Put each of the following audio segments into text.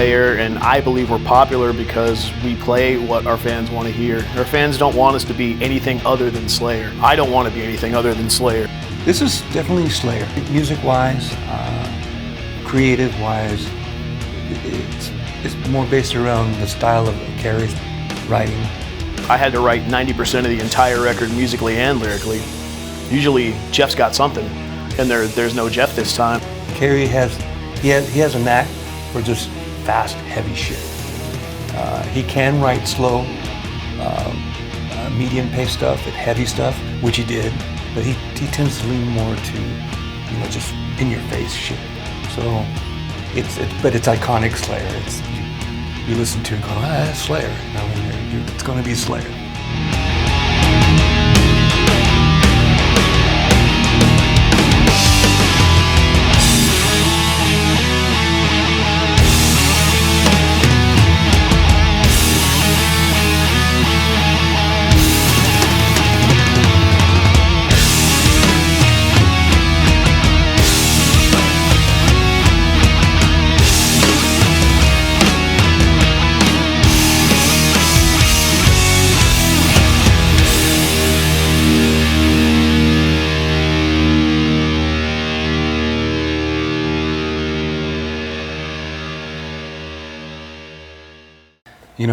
Slayer, and I believe we're popular because we play what our fans want to hear. Our fans don't want us to be anything other than Slayer. I don't want to be anything other than Slayer. This is definitely Slayer. Music-wise, creative-wise, it's more based around the style of Carey's writing. I had to write 90% of the entire record musically and lyrically. Usually Jeff's got something, and there's no Jeff this time. Carey has a knack for just fast, heavy shit. He can write slow, medium-paced stuff and heavy stuff, which he did, but he tends to lean more to, just in-your-face shit. So it's iconic Slayer. You listen to it and go, that's Slayer. It's going to be Slayer.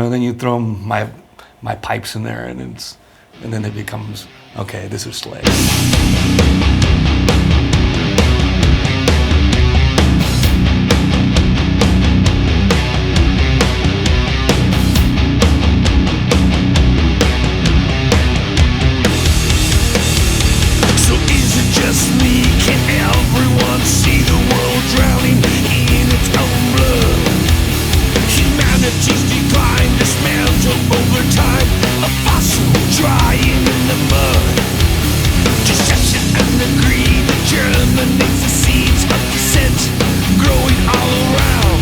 Then you throw my pipes in there, and then it becomes, okay, this is Slayer. So is it just me? Can everyone see the world drowning in its own blood? Humanity's decline, dismantled over time, a fossil drying in the mud. Deception and greed that germinates the seeds of dissent, growing all around.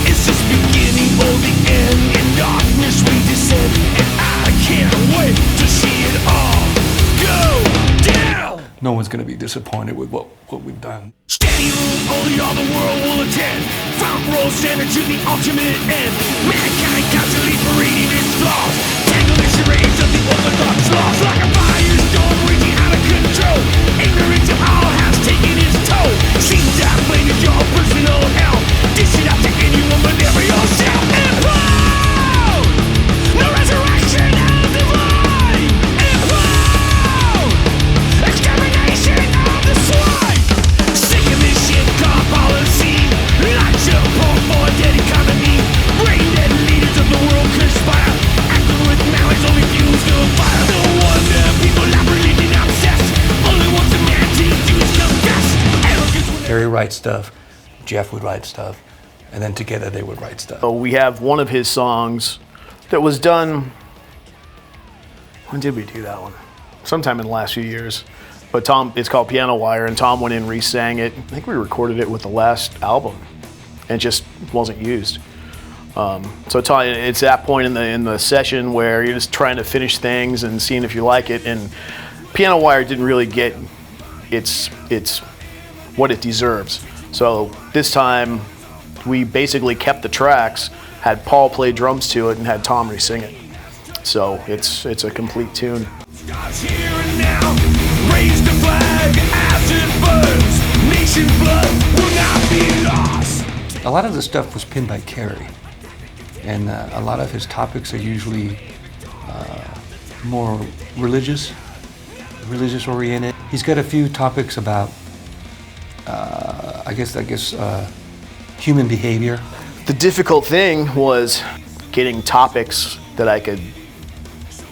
Is this beginning or the end? In darkness we descend, and I can't wait to see it all go down. No one's going to be disappointed with what we've done. Standing room, only all the world will attend. Front row standard to the ultimate end. Mankind constantly parading its flaws. Tangled in charades of the orthodox laws. Like a firestorm raging out of control. Ignorance of all has taken its toll. Seems that blame is your personal hell. Dish it out to anyone but never yourself. Implode! No resurrection of the void! Implode! Extermination of the swine! Sick of this shit called policy. Not support for a dead economy. Brain dead leaders of the world conspire. Acting with malice only fuels the fire. No wonder people are religion obsessed. Only wants a man to do is confess. Carey writes stuff, Jeff would write stuff, and then together they would write stuff. So we have one of his songs that was done, when did we do that one? Sometime in the last few years. But it's called Piano Wire, and Tom went in and re-sang it. I think we recorded it with the last album, and it just wasn't used. So Tom, it's that point in the session where you're just trying to finish things and seeing if you like it, and Piano Wire didn't really get its what it deserves. So this time, we basically kept the tracks, had Paul play drums to it, and had Tom re-sing it. So it's a complete tune. God's here and now. Raise the flag as it burns. Nation blood will not be lost. A lot of the stuff was pinned by Carey, and a lot of his topics are usually more religious oriented. He's got a few topics about, I guess, human behavior. The difficult thing was getting topics that I could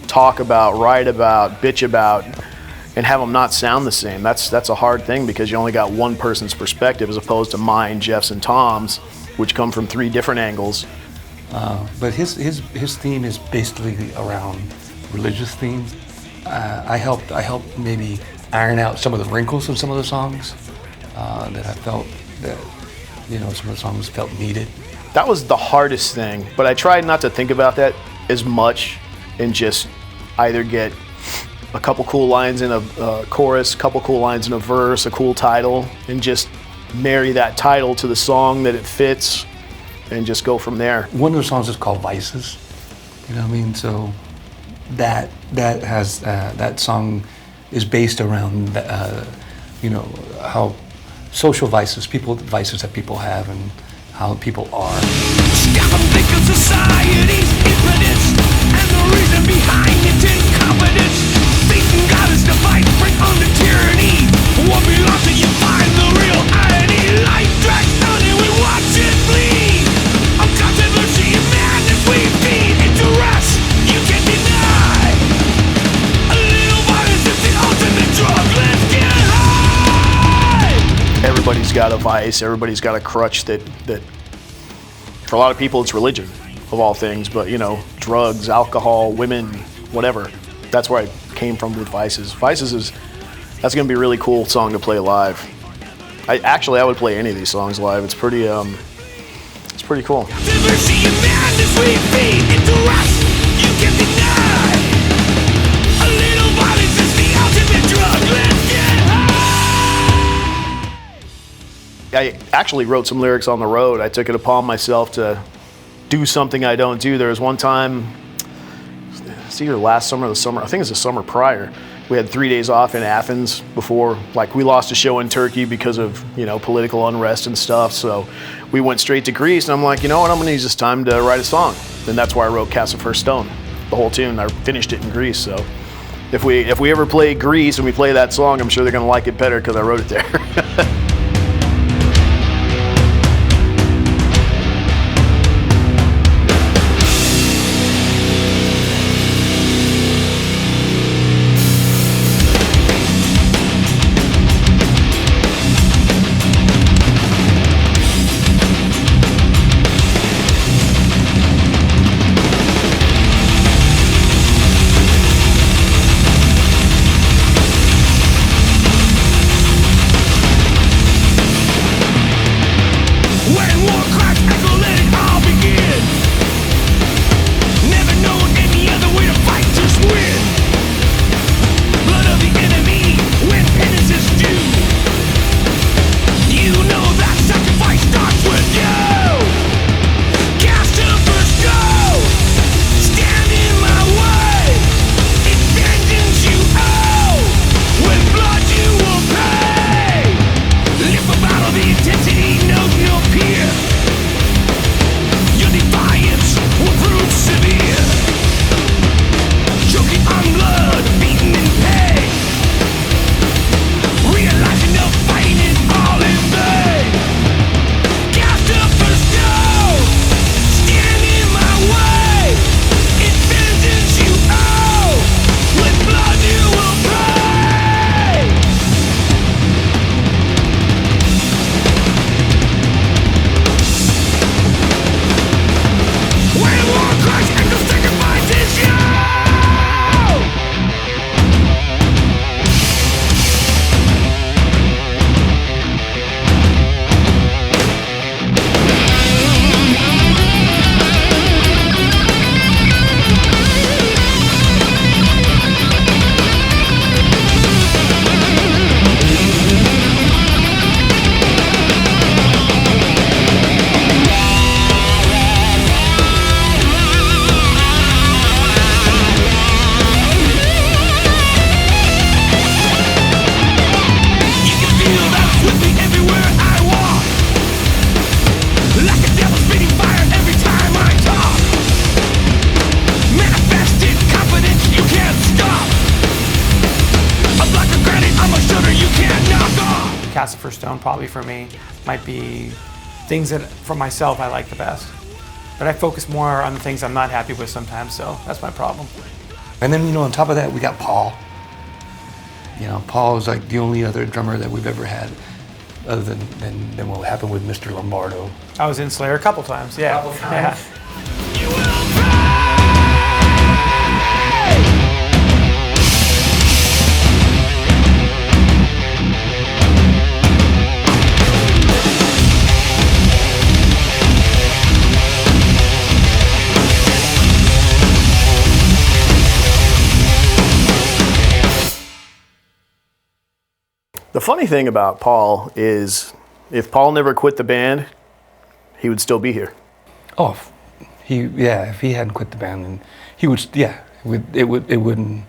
talk about, write about, bitch about, and have them not sound the same. That's a hard thing because you only got one person's perspective as opposed to mine, Jeff's, and Tom's, which come from three different angles. But his theme is basically around religious themes. I helped maybe iron out some of the wrinkles of some of the songs that I felt that some of the songs felt needed. That was the hardest thing, but I tried not to think about that as much and just either get a couple cool lines in a chorus, a couple cool lines in a verse, a cool title, and just marry that title to the song that it fits, and just go from there. One of the songs is called Vices. You know what I mean? So that has that song is based around you know, how social vices that people have and how people are. Stop and think of society's impotence and the reason behind its incompetence. Facing God is to fight, break under tyranny. What belongs to you, find the real irony. Life drags on and we watch it bleed. Of controversy and madness we feed into rust. You can't deny. A little violence is the ultimate drug. Let's get high. Everybody's got a vice. Everybody's got a crutch that for a lot of people it's religion, of all things. But you know, drugs, alcohol, women, whatever. That's where I came from with Vices. That's gonna be a really cool song to play live. I would play any of these songs live. It's pretty cool. Controversy and madness we feed into rust. You can't deny. A little violence is the ultimate drug. Let's get high. I actually wrote some lyrics on the road. I took it upon myself to do something I don't do. There was one time, it's either last summer or the summer, I think it's the summer prior. We had 3 days off in Athens before, like we lost a show in Turkey because of, you know, political unrest and stuff. So we went straight to Greece and I'm like, you know what, I'm gonna use this time to write a song. And that's why I wrote Cast the First Stone, the whole tune. I finished it in Greece. So if we ever play Greece and we play that song, I'm sure they're gonna like it better because I wrote it there. When war cracks, echo, let it all begin. Never known any other way to fight, just win. Blood of the enemy, when penance is due. You know that sacrifice starts with you. Cast a first go. Stand in my way. It's vengeance you owe. With blood you will pay. Live a battle, the intensity knows no peer. Your defiance will prove severe. Choking on blood, beaten in pain. Realizing no fighting is all in vain. Cast a first stone. Stand in my way. It's vengeance you owe. With blood you will pay. When war cries and the sacrifice is you. You can feel that with me everywhere I walk. Like a devil spitting fire every time I talk. Manifested confidence you can't stop. A block of granite on my shoulder you can't knock off. Cast the First Stone probably for me might be things that for myself I like the best. But I focus more on the things I'm not happy with sometimes, so that's my problem. And then, you know, on top of that, we got Paul. You know, Paul is like the only other drummer that we've ever had, other than what happened with Mr. Lombardo. I was in Slayer a couple times, yeah. Yeah. You will pay. The funny thing about Paul is if Paul never quit the band, he would still be here. Oh, if he hadn't quit the band, then he would. Yeah, it wouldn't.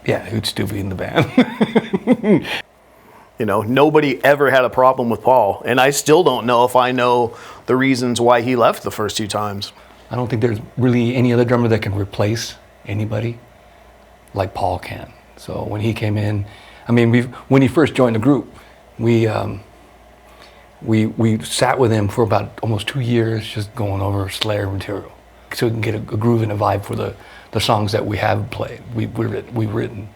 Yeah, he would still be in the band. You know, nobody ever had a problem with Paul, and I still don't know if I know the reasons why he left the first 2 times. I don't think there's really any other drummer that can replace anybody like Paul can. So when he came in, I mean, when he first joined the group, we sat with him for about almost 2 years, just going over Slayer material, so we can get a groove and a vibe for the songs that we have played, we've written.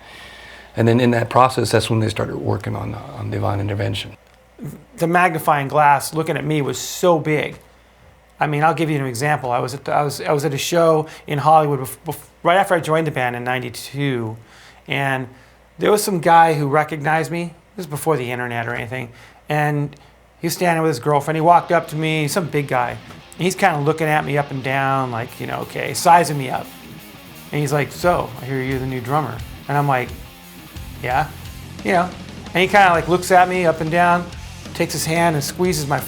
And then in that process, that's when they started working on Divine Intervention. The magnifying glass looking at me was so big. I mean, I'll give you an example. I was at a show in Hollywood right after I joined the band in '92, and there was some guy who recognized me. This was before the internet or anything, and he was standing with his girlfriend. He walked up to me, some big guy, and he's kind of looking at me up and down, like, you know, okay, sizing me up. And he's like, "So, I hear you're the new drummer." And I'm like, "Yeah," you know. And he kind of like looks at me up and down, takes his hand and squeezes my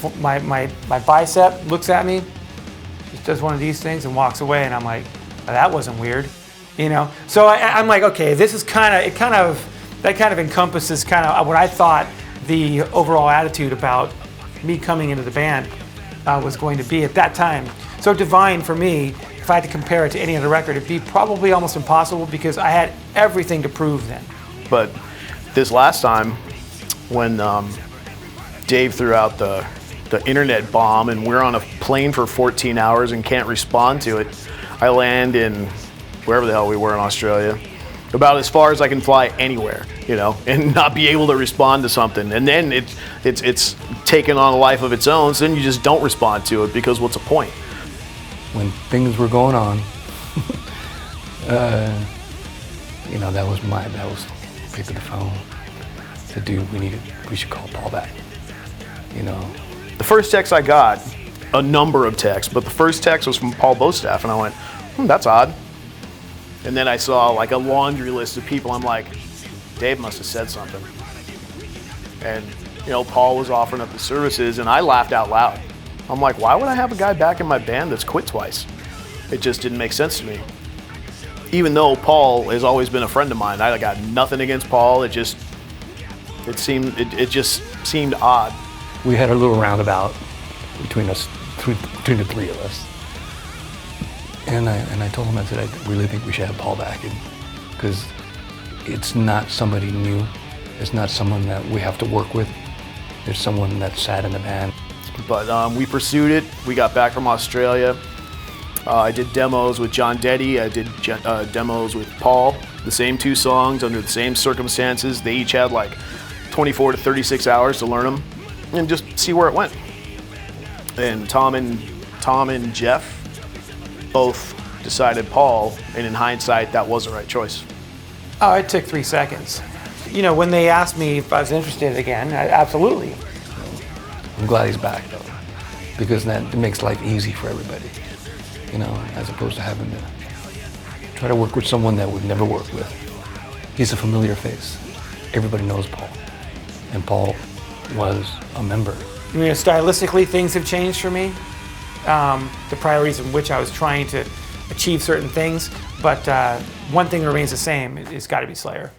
bicep, looks at me, just does one of these things and walks away. And I'm like, "Oh, that wasn't weird," you know. So I'm like, okay, this is that kind of encompasses kind of what I thought the overall attitude about me coming into the band was going to be at that time. So Divine, for me, if I had to compare it to any other record, it'd be probably almost impossible because I had everything to prove then. But this last time, when Dave threw out the internet bomb and we're on a plane for 14 hours and can't respond to it, I land in wherever the hell we were in Australia, about as far as I can fly anywhere, you know, and not be able to respond to something. And then it's taken on a life of its own, so then you just don't respond to it because what's the point? When things were going on, you know, that was pick up the phone, said, "Dude, we should call Paul back," you know. The first text I got, a number of texts, but the first text was from Paul Bostaff, and I went, that's odd. And then I saw like a laundry list of people. I'm like, Dave must have said something. And, you know, Paul was offering up the services, and I laughed out loud. I'm like, why would I have a guy back in my band that's quit twice? It just didn't make sense to me. Even though Paul has always been a friend of mine, I got nothing against Paul. It just seemed odd. We had a little roundabout between us, between the three of us. And I told him, I said, I really think we should have Paul back, because it's not somebody new. It's not someone that we have to work with. There's someone that sat in the band. But we pursued it. We got back from Australia. I did demos with John Deddy. I did demos with Paul. The same 2 songs under the same circumstances. They each had like 24 to 36 hours to learn them and just see where it went. And Tom and Jeff both decided Paul, and in hindsight, that was the right choice. Oh, it took 3 seconds. You know, when they asked me if I was interested again, absolutely. I'm glad he's back, though, because that makes life easy for everybody, you know, as opposed to having to try to work with someone that we've never worked with. He's a familiar face. Everybody knows Paul, and Paul was a member. You know, stylistically, things have changed for me. The priorities in which I was trying to achieve certain things, but one thing remains the same. It's got to be Slayer.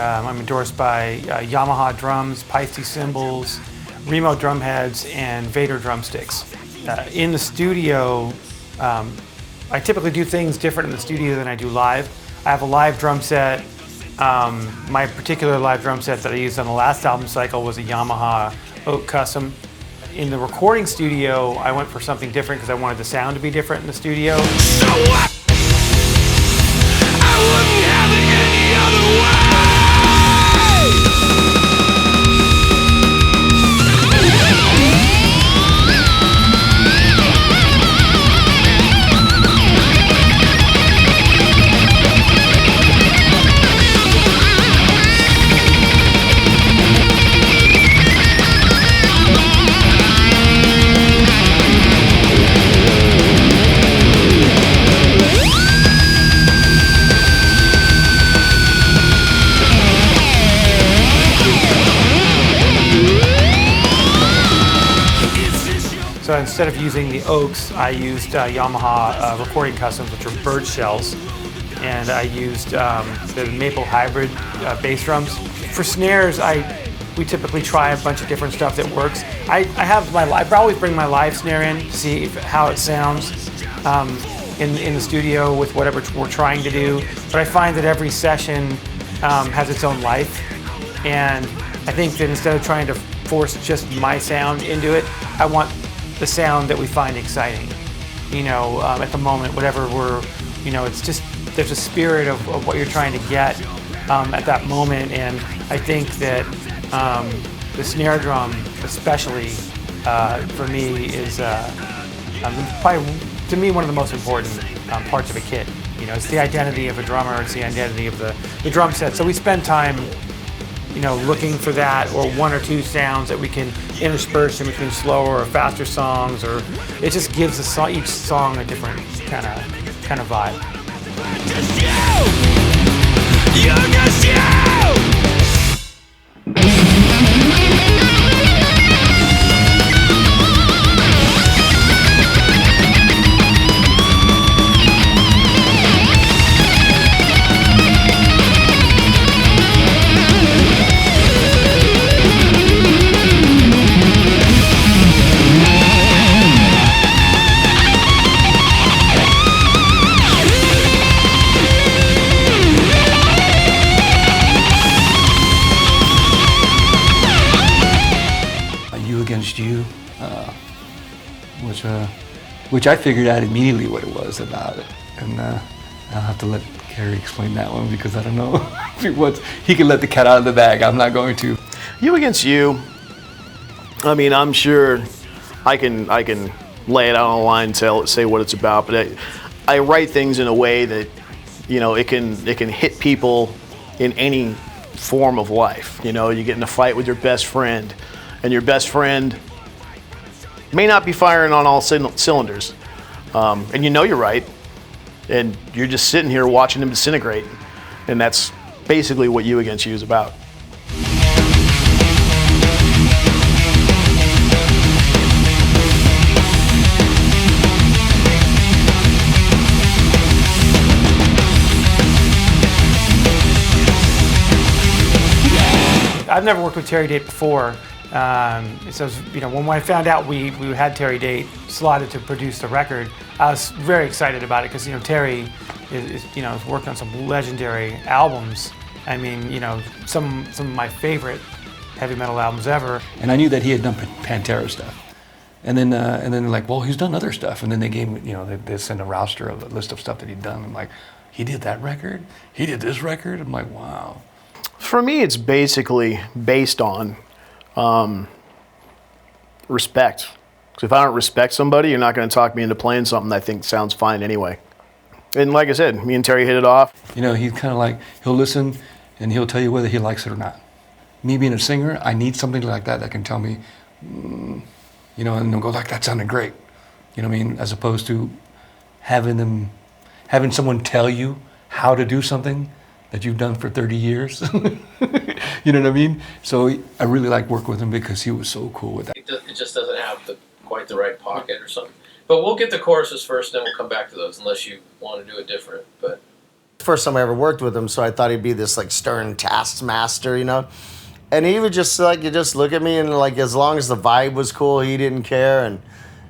I'm endorsed by Yamaha drums, Paiste cymbals, Remo drum heads, and Vader drumsticks. In the studio, I typically do things different in the studio than I do live. I have a live drum set. My particular live drum set that I used on the last album cycle was a Yamaha Oak Custom. In the recording studio, I went for something different because I wanted the sound to be different in the studio. So what? I wouldn't have it any other way. instead of using the Oaks, I used Yamaha recording customs, which are bird shells, and I used the Maple Hybrid bass drums. For snares, we typically try a bunch of different stuff that works. I always bring my live snare in to see how it sounds in the studio with whatever we're trying to do. But I find that every session has its own life, and I think that instead of trying to force just my sound into it, I want the sound that we find exciting. At the moment, whatever it's just there's a spirit of what you're trying to get at that moment, and I think that the snare drum, especially for me, is probably to me one of the most important parts of a kit. It's the identity of a drummer. It's the identity of the drum set. So we spend time, looking for that, or one or two sounds that we can intersperse in between slower or faster songs, or it just gives each song a different kind of vibe. Just you! You're just you! You, which I figured out immediately what it was about it, and I'll have to let Kerry explain that one because I don't know he can let the cat out of the bag. I'm not going to. You Against You. I mean, I'm sure I can lay it out on the line and say what it's about, but I write things in a way that it can hit people in any form of life. You get in a fight with your best friend, and your best friend may not be firing on all cylinders. And you're right. And you're just sitting here watching him disintegrate. And that's basically what You Against You is about. I've never worked with Terry Date before. So when I found out we had Terry Date slotted to produce the record, I was very excited about it because Terry has worked on some legendary albums. I mean, some of my favorite heavy metal albums ever. And I knew that he had done Pantera stuff, and then they're like, well, he's done other stuff, and then they gave me, they sent a roster of a list of stuff that he'd done. I'm like, he did that record, he did this record. I'm like, wow. For me, it's basically based on respect. Because if I don't respect somebody, you're not going to talk me into playing something that I think sounds fine anyway. And like I said, me and Terry hit it off. He's kind of like, he'll listen and he'll tell you whether he likes it or not. Me being a singer, I need something like that can tell me, and they'll go like, that sounded great. As opposed to having someone tell you how to do something that you've done for 30 years. You know what I mean? So I really like working with him because he was so cool with that. It just doesn't have quite the right pocket or something. But we'll get the choruses first, then we'll come back to those, unless you want to do it different. But first time I ever worked with him, so I thought he'd be this stern taskmaster, And he would just you just look at me and as long as the vibe was cool, he didn't care.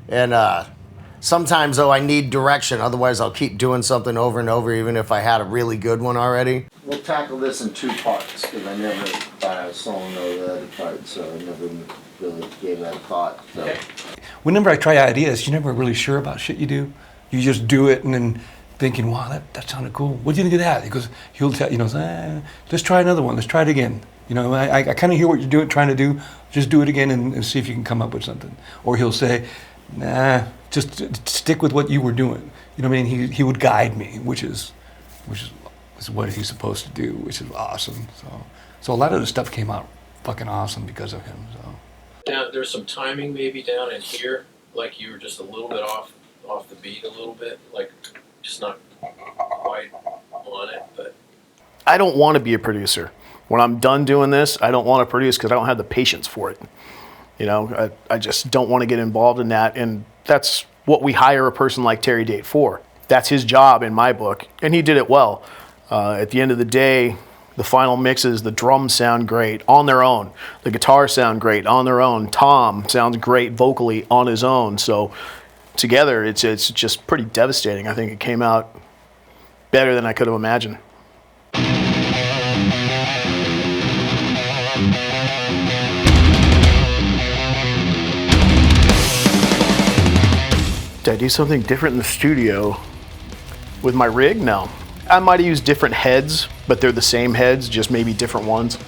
And sometimes though I need direction, otherwise I'll keep doing something over and over, even if I had a really good one already. We'll tackle this in two parts because I never thought I was soloing over the other part, so I never really gave that a thought. So. okay. Whenever I try ideas, you're never really sure about shit you do. You just do it and then thinking, wow, that sounded cool. What do you think of that? Because he'll tell let's try another one. Let's try it again. I kind of hear what you're trying to do. Just do it again and see if you can come up with something. Or he'll say, nah, just stick with what you were doing. He would guide me, which is what he's supposed to do, which is awesome. So a lot of the stuff came out fucking awesome because of him. So. Now, there's some timing maybe down in here, like you were just a little bit off the beat a little bit, just not quite on it, but. I don't want to be a producer. When I'm done doing this, I don't want to produce because I don't have the patience for it. You know, I just don't want to get involved in that. And that's what we hire a person like Terry Date for. That's his job in my book. And he did it well. At the end of the day, the final mixes, the drums sound great on their own. The guitars sound great on their own. Tom sounds great vocally on his own. So together, it's just pretty devastating. I think it came out better than I could have imagined. Did I do something different in the studio with my rig? No. I might have used different heads, but they're the same heads, just maybe different ones.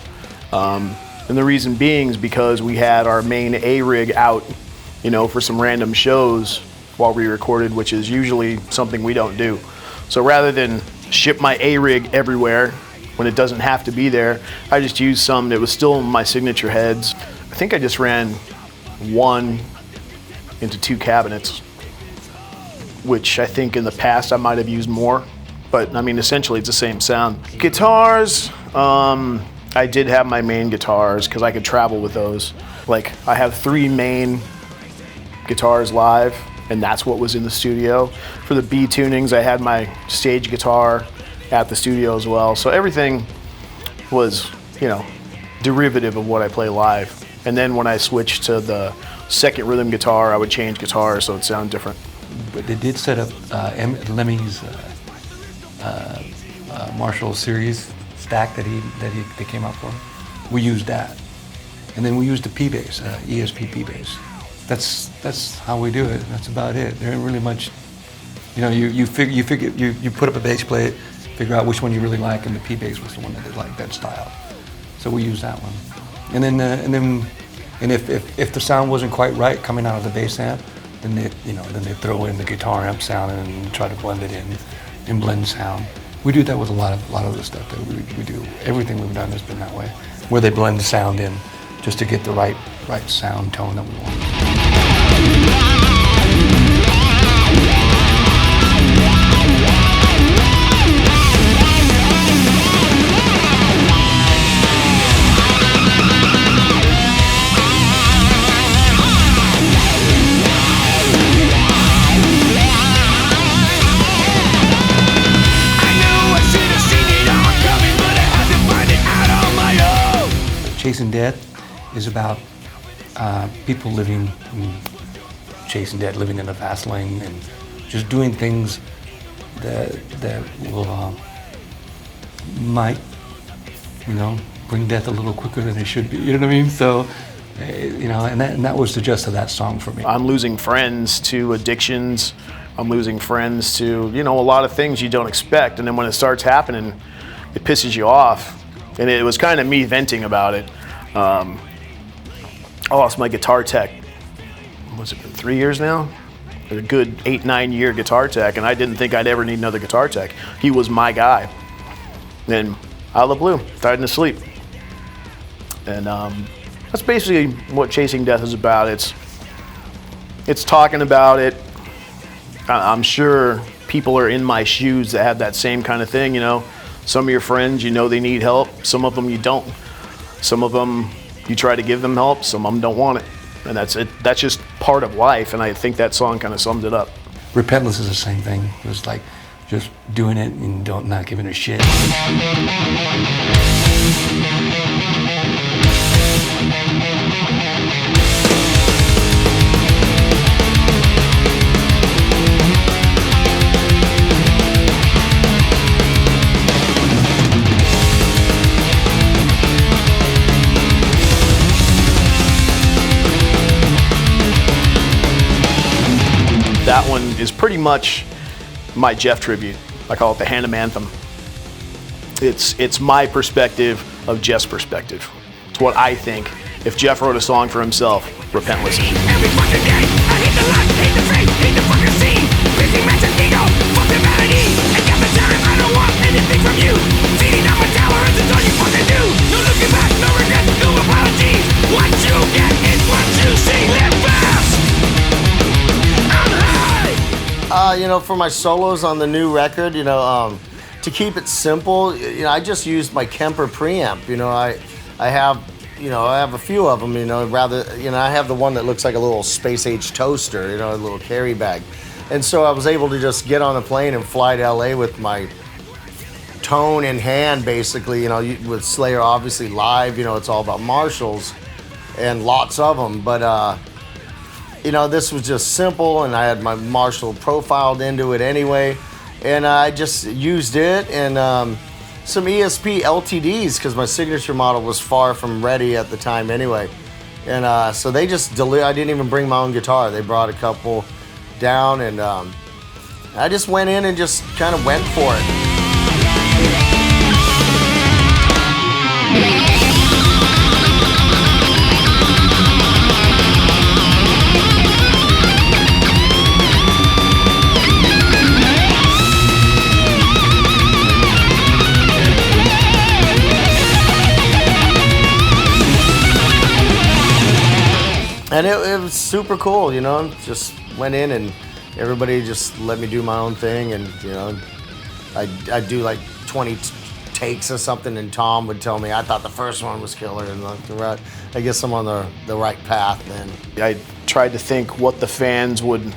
And the reason being is because we had our main A rig out, you know, for some random shows while we recorded, which is usually something we don't do. So rather than ship my A rig everywhere when it doesn't have to be there, I just used some that was still my signature heads. I think I just ran one into 2 cabinets, which I think in the past I might have used more. But I mean, essentially it's the same sound. Guitars, I did have my main guitars because I could travel with those. Like, I have 3 main guitars live, and that's what was in the studio. For the B tunings, I had my stage guitar at the studio as well. So everything was, you know, derivative of what I play live. And then when I switched to the second rhythm guitar, I would change guitars so it sounded different. But they did set up Lemmy's Marshall series stack that they came out for. We used that, and then we used the P bass, ESP P bass. That's how we do it. That's about it. There ain't really much. You know, you put up a bass plate, figure out which one you really like, and the P bass was the one that they liked, that style. So we used that one, and then if the sound wasn't quite right coming out of the bass amp, then they throw in the guitar amp sound and try to blend it in and blend sound. We do that with a lot of the stuff that we do. Everything we've done has been that way, where they blend the sound in just to get the right sound tone that we want. Chasing Death is about people chasing death, living in a fast lane, and just doing things that will might, you know, bring death a little quicker than it should be. You know what I mean? So, you know, and that was the gist of that song for me. I'm losing friends to addictions. I'm losing friends to, you know, a lot of things you don't expect, and then when it starts happening, it pisses you off. And it was kind of me venting about it. I lost my guitar tech, what's it been, 3 years now? A good 8-9 year guitar tech, and I didn't think I'd ever need another guitar tech. He was my guy. And out of the blue, died in his sleep. And that's basically what Chasing Death is about. It's talking about it. I'm sure people are in my shoes that have that same kind of thing, you know. Some of your friends, you know they need help. Some of them you don't. Some of them you try to give them help. Some of them don't want it. And that's it. That's just part of life. And I think that song kind of sums it up. Repentless is the same thing. It was like just doing it and not giving a shit. That one is pretty much my Jeff tribute. I call it the Hannum Anthem. It's my perspective of Jeff's perspective. It's what I think. If Jeff wrote a song for himself, Repentless. Every fucking day, I hate the life, hate the faith, hate the fucking scene. Pissing match and ego, fuck the vanity. And got the time, I don't want anything from you. Feeding up my tolerance is all you fucking do. No looking back, no regrets, no apologies. What you get is what you see. Live fast. I'm high. You know, for my solos on the new record, you know, to keep it simple, you know, I just used my Kemper preamp. You know, I have I have a few of them, I have the one that looks like a little space age toaster, a little carry bag. And so I was able to just get on a plane and fly to LA with my tone in hand, basically, with Slayer obviously live, it's all about Marshalls and lots of them. But, this was just simple, and I had my Marshall profiled into it anyway. And I just used it and some ESP LTDs because my signature model was far from ready at the time anyway. And so they just I didn't even bring my own guitar. They brought a couple down, and I just went in and just kind of went for it. And it was super cool, just went in and everybody just let me do my own thing. And, I'd do like 20 takes or something, and Tom would tell me, I thought the first one was killer. And I guess I'm on the right path then. I tried to think what the fans would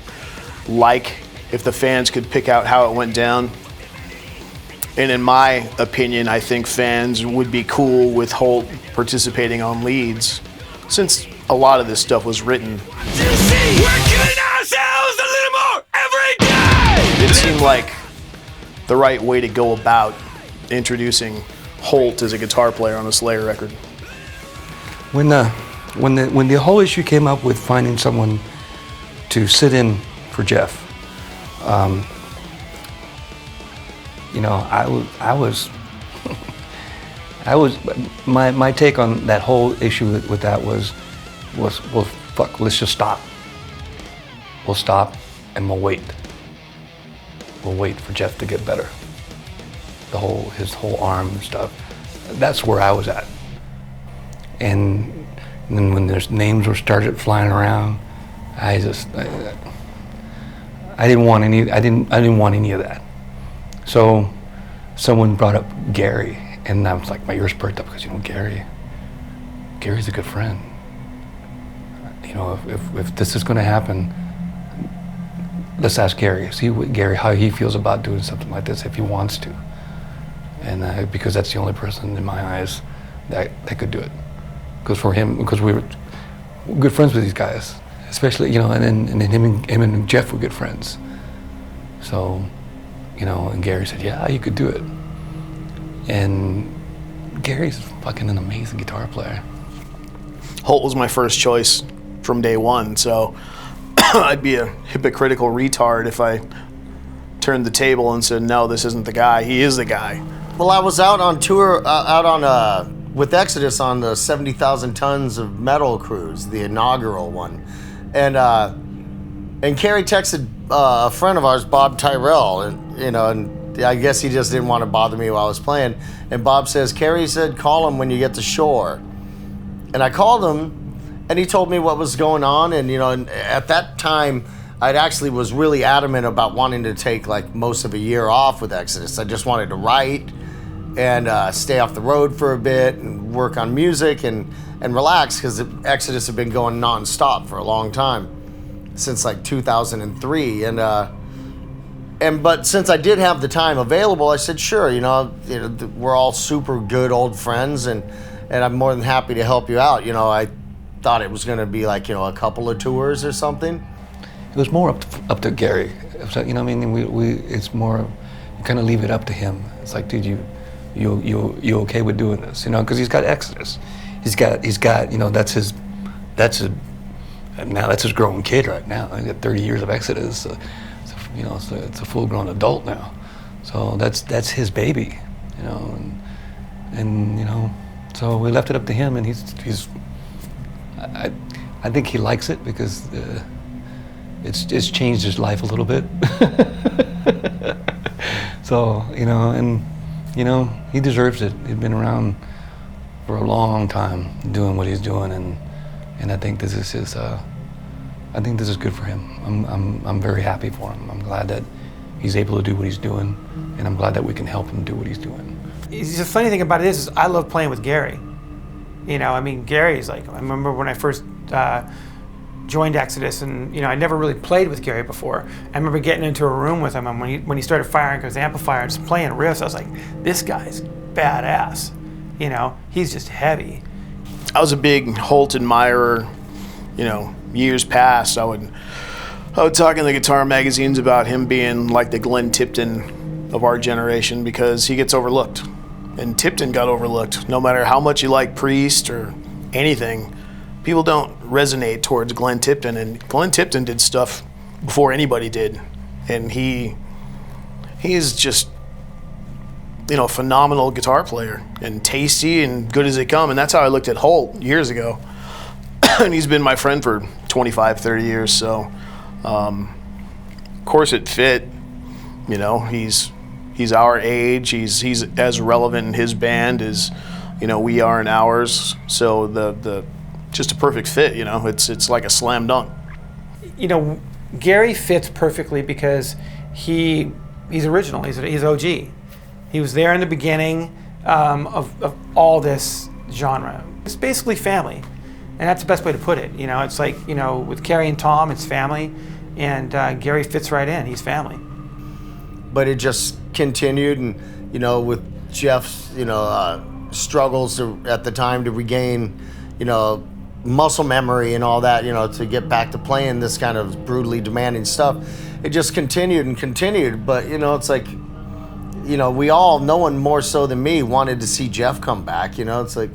like if the fans could pick out how it went down. And in my opinion, I think fans would be cool with Holt participating on leads, since a lot of this stuff was written. We're killing ourselves a little more every day. It seemed like the right way to go about introducing Holt as a guitar player on a Slayer record. When the whole issue came up with finding someone to sit in for Jeff, my take on that whole issue with that was, well, fuck, let's just stop. We'll stop and we'll wait. We'll wait for Jeff to get better. His whole arm and stuff. That's where I was at. And then when there's names were started flying around, I didn't want any of that. So someone brought up Gary, and I was like, my ears perked up because Gary's a good friend. If this is going to happen, let's ask Gary. See how he feels about doing something like this if he wants to. And because that's the only person in my eyes that could do it. Because we were good friends with these guys, especially and then him and Jeff were good friends. So, and Gary said, yeah, you could do it. And Gary's fucking an amazing guitar player. Holt was my first choice from day one, so I'd be a hypocritical retard if I turned the table and said, no, this isn't the guy. He is the guy. Well, I was out on tour, with Exodus on the 70,000 Tons of Metal cruise, the inaugural one. And Kerry texted a friend of ours, Bob Tyrell, and I guess he just didn't want to bother me while I was playing. And Bob says, Kerry said, call him when you get to shore. And I called him, and he told me what was going on. And, and at that time, I actually was really adamant about wanting to take like most of a year off with Exodus. I just wanted to write and stay off the road for a bit and work on music and relax, because Exodus had been going nonstop for a long time, since like 2003. But since I did have the time available, I said, sure, we're all super good old friends, and I'm more than happy to help you out. I thought it was going to be like, a couple of tours or something. It was more up to Gary. So, it's more, you kind of leave it up to him. It's like, dude, you okay with doing this? Because he's got Exodus. He's got that's his grown kid right now. He's got 30 years of Exodus. So, it's a full-grown adult now. So that's his baby, and so we left it up to him, and he's I think he likes it because it's changed his life a little bit. So, he deserves it. He's been around for a long time doing what he's doing, and I think this is good for him. I'm very happy for him. I'm glad that he's able to do what he's doing, and I'm glad that we can help him do what he's doing. The funny thing about it is I love playing with Gary. You know, I mean, Gary's like, I remember when I first joined Exodus, and you know, I never really played with Gary before. I remember getting into a room with him, and when he started firing his amplifier and just playing riffs, I was like, this guy's badass. You know, he's just heavy. I was a big Holt admirer. You know, years past, I would talk in the guitar magazines about him being like the Glenn Tipton of our generation, because he gets overlooked. And Tipton got overlooked. No matter how much you like Priest or anything, people don't resonate towards Glenn Tipton. And Glenn Tipton did stuff before anybody did. And he is just, you know, a phenomenal guitar player and tasty and good as they come. And that's how I looked at Holt years ago. And he's been my friend for 25, 30 years. So, of course it fit. You know, he's our age. He's as relevant in his band as, you know, we are in ours. So the just a perfect fit. You know, it's like a slam dunk. You know, Gary fits perfectly because he's original. He's OG. He was there in the beginning of all this genre. It's basically family, and that's the best way to put it. You know, it's like, you know, with Carrie and Tom, it's family, and Gary fits right in. He's family. But it just continued, and you know, with Jeff's, you know, struggles at the time to regain, you know, muscle memory and all that, you know, to get back to playing this kind of brutally demanding stuff, it just continued and continued. But you know, it's like, you know, we all, no one more so than me, wanted to see Jeff come back. You know, it's like,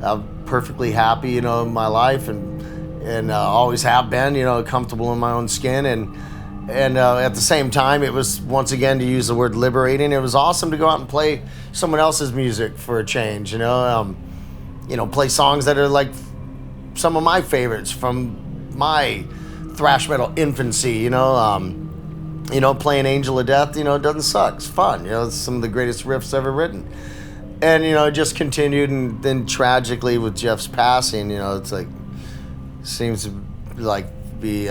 I'm perfectly happy, you know, in my life, and always have been, you know, comfortable in my own skin, and at the same time, it was, once again, to use the word liberating, it was awesome to go out and play someone else's music for a change, you know, play songs that are like some of my favorites from my thrash metal infancy, you know, playing Angel of Death, you know, it doesn't suck, it's fun, you know, it's some of the greatest riffs ever written. And, you know, it just continued, and then tragically with Jeff's passing, you know, it's like, seems to like be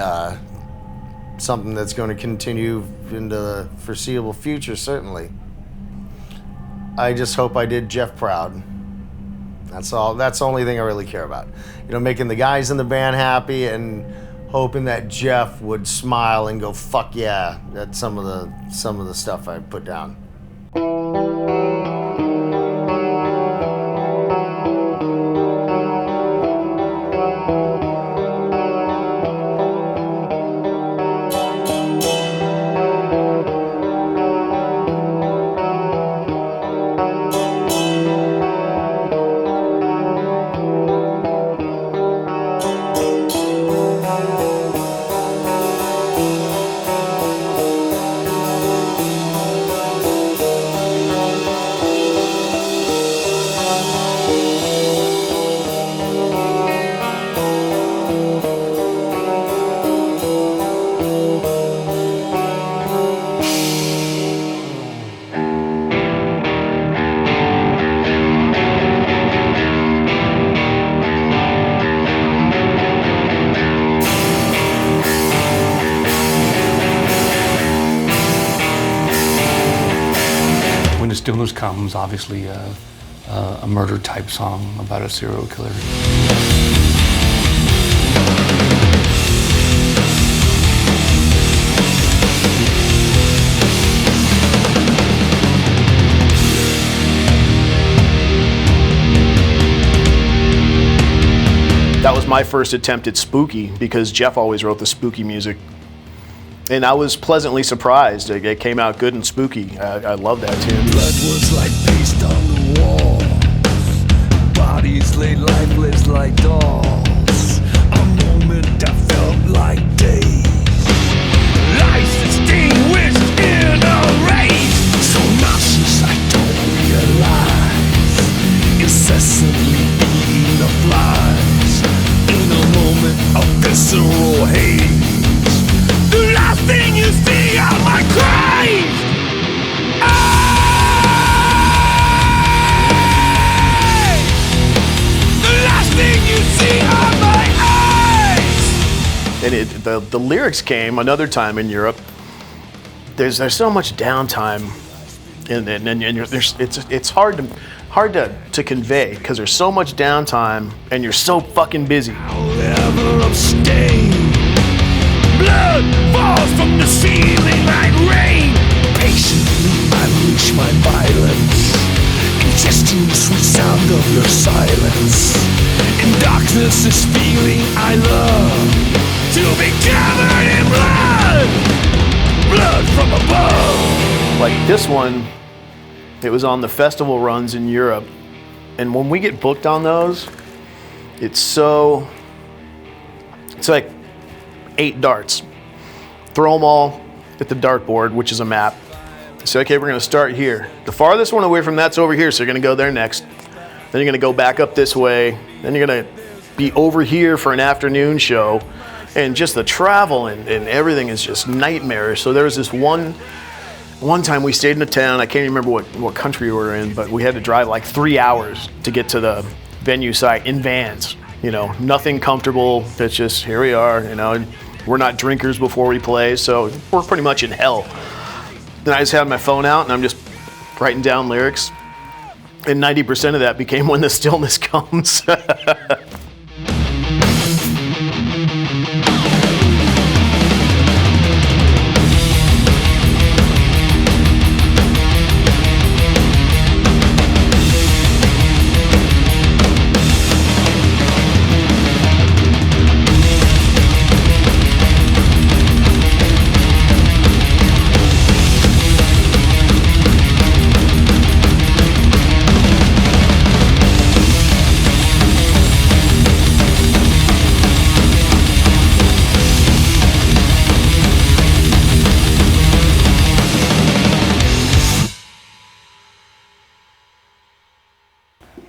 something that's going to continue into the foreseeable future, certainly. I just hope I did Jeff proud. That's all. That's the only thing I really care about. You know, making the guys in the band happy and hoping that Jeff would smile and go, "Fuck yeah!" That's some of the stuff I put down. When the Stillness Comes, obviously a murder type song about a serial killer. That was my first attempt at spooky, because Jeff always wrote the spooky music. And I was pleasantly surprised. It came out good and spooky. I love that tune. Blood was like paste on the walls. Bodies laid lifeless like dolls. A moment that felt like days. Life extinguished in a rage. So nauseous I don't realize. Incessantly eating the flies. In a moment of visceral haze. The last thing you see on my grave. The last thing you see on my eyes. And the lyrics came another time in Europe. There's so much downtime, and it's hard hard to convey because there's so much downtime and you're so fucking busy. Ever abstain. Blood falls from the ceiling like rain. Patiently I unleash my violence, ingesting the sweet sound of your silence. In darkness, this feeling I love, to be covered in blood from above. Like this one, it was on the festival runs in Europe, and when we get booked on those, it's like 8 darts. Throw them all at the dartboard, which is a map. Say, okay, we're gonna start here. The farthest one away from that's over here, so you're gonna go there next. Then you're gonna go back up this way. Then you're gonna be over here for an afternoon show. And just the travel and everything is just nightmarish. So there was this one time we stayed in a town, I can't remember what country we were in, but we had to drive like 3 hours to get to the venue site in vans. You know, nothing comfortable. It's just, here we are, you know, and we're not drinkers before we play, so we're pretty much in hell. Then I just had my phone out and I'm just writing down lyrics. And 90% of that became When the Stillness Comes.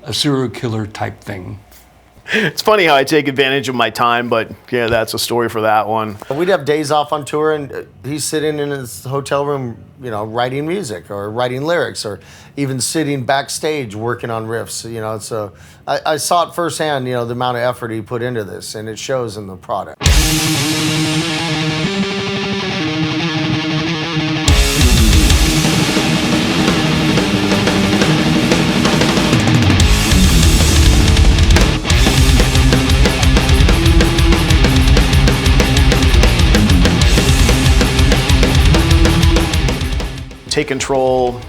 A serial killer type thing. It's funny how I take advantage of my time, but yeah, that's a story for that one. We'd have days off on tour, and he's sitting in his hotel room, you know, writing music or writing lyrics, or even sitting backstage working on riffs. You know, so I saw it firsthand. You know, the amount of effort he put into this, and it shows in the product. Take Control,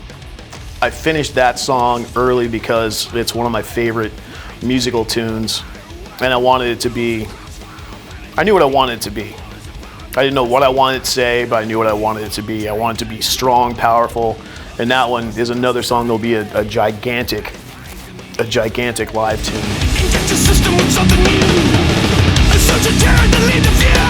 I finished that song early because it's one of my favorite musical tunes, and I wanted it to be, I knew what I wanted it to be. I didn't know what I wanted to say, but I knew what I wanted it to be. I wanted it to be strong, powerful, and that one is another song that'll be a gigantic live tune. Inject the system with something new, a such a terror to lead the view.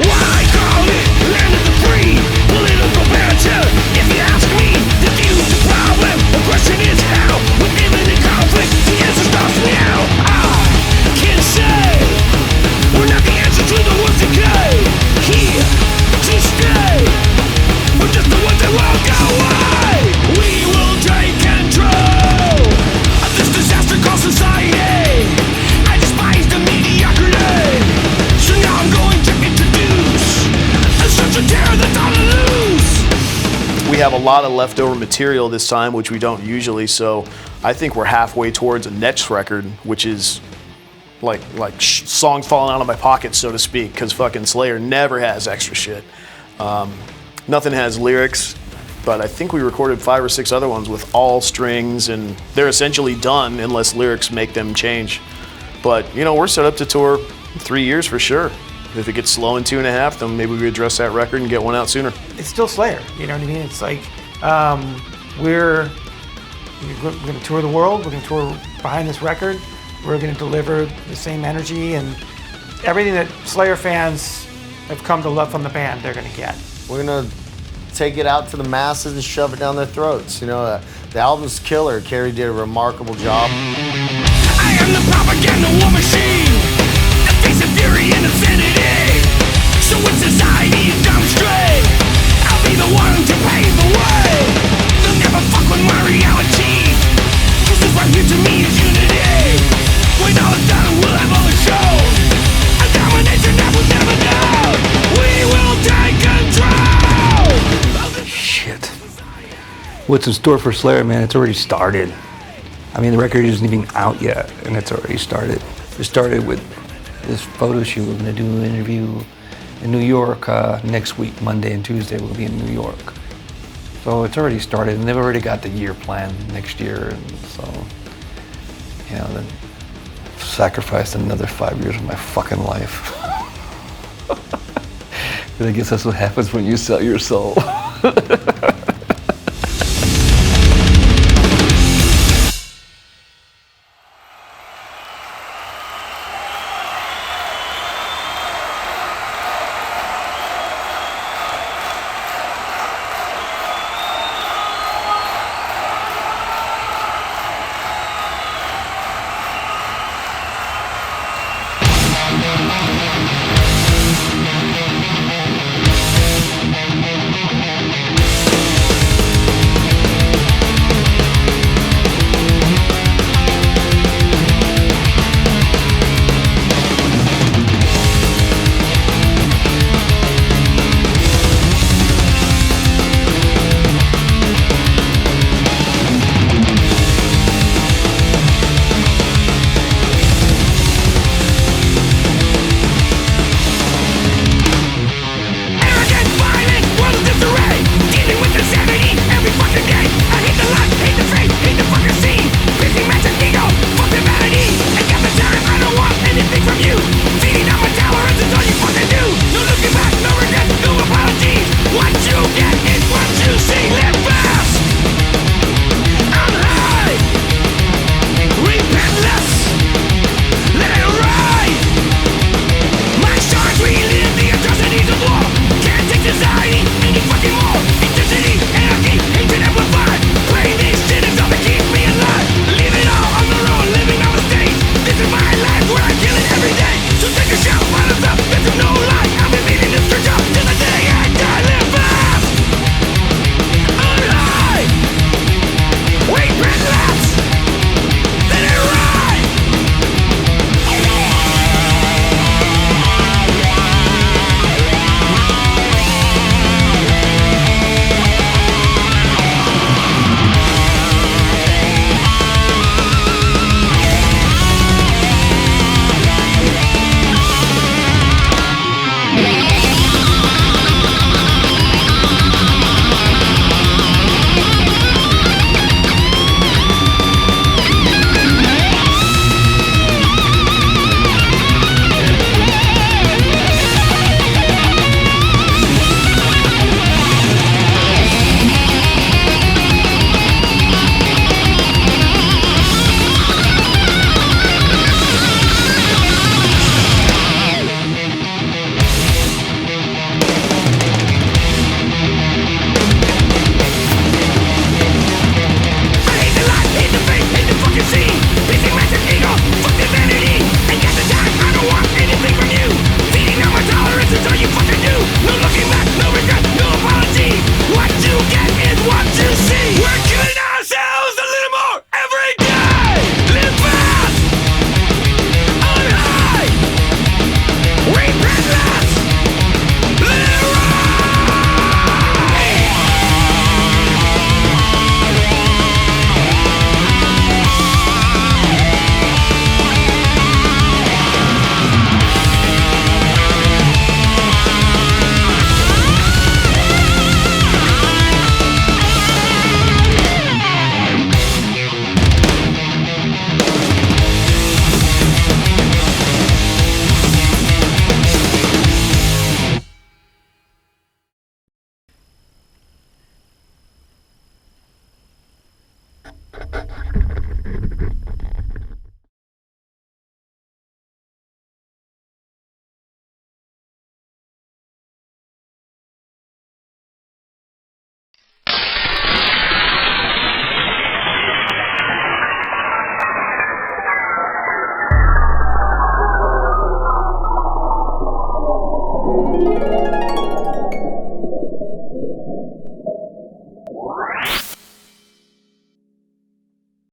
Why call it land of the free? Political banter, if you ask me, the view's the problem. The question is how, with imminent conflict, the answer starts now. I can say, we're not the answer to the ones that came here to stay. We're just the ones that won't go away. We will take control of this disaster called society. I despise the mediocrity, so now I'm going to introduce such a terror that's on the loose. We have a lot of leftover material this time, which we don't usually, so I think we're halfway towards a next record, which is like songs falling out of my pocket, so to speak, because fucking Slayer never has extra shit. Nothing has lyrics, but I think we recorded 5 or 6 other ones with all strings, and they're essentially done unless lyrics make them change. But, you know, we're set up to tour 3 years for sure. If it gets slow in 2.5, then maybe we address that record and get one out sooner. It's still Slayer, you know what I mean? It's like, we're going to tour the world, we're going to tour behind this record, we're going to deliver the same energy and everything that Slayer fans have come to love from the band, they're going to get. We're gonna take it out to the masses and shove it down their throats. You know, the album's killer. Carrie did a remarkable job. I am the propaganda war machine, the face of fury and insanity. So when society is dumb straight, I'll be the one to pave the way. They'll never fuck with my reality, 'cause this right here to me is unity. When all is done, we'll have all the show. A domination that we'll never know. We will take control. Shit. what's in store for Slayer, man, it's already started. I mean, the record isn't even out yet, and it's already started. It started with this photo shoot. We're gonna do an interview in New York next week, Monday and Tuesday. We'll be in New York. So it's already started, and they've already got the year planned next year, and so, you know, then sacrificed another 5 years of my fucking life. But I guess that's what happens when you sell your soul.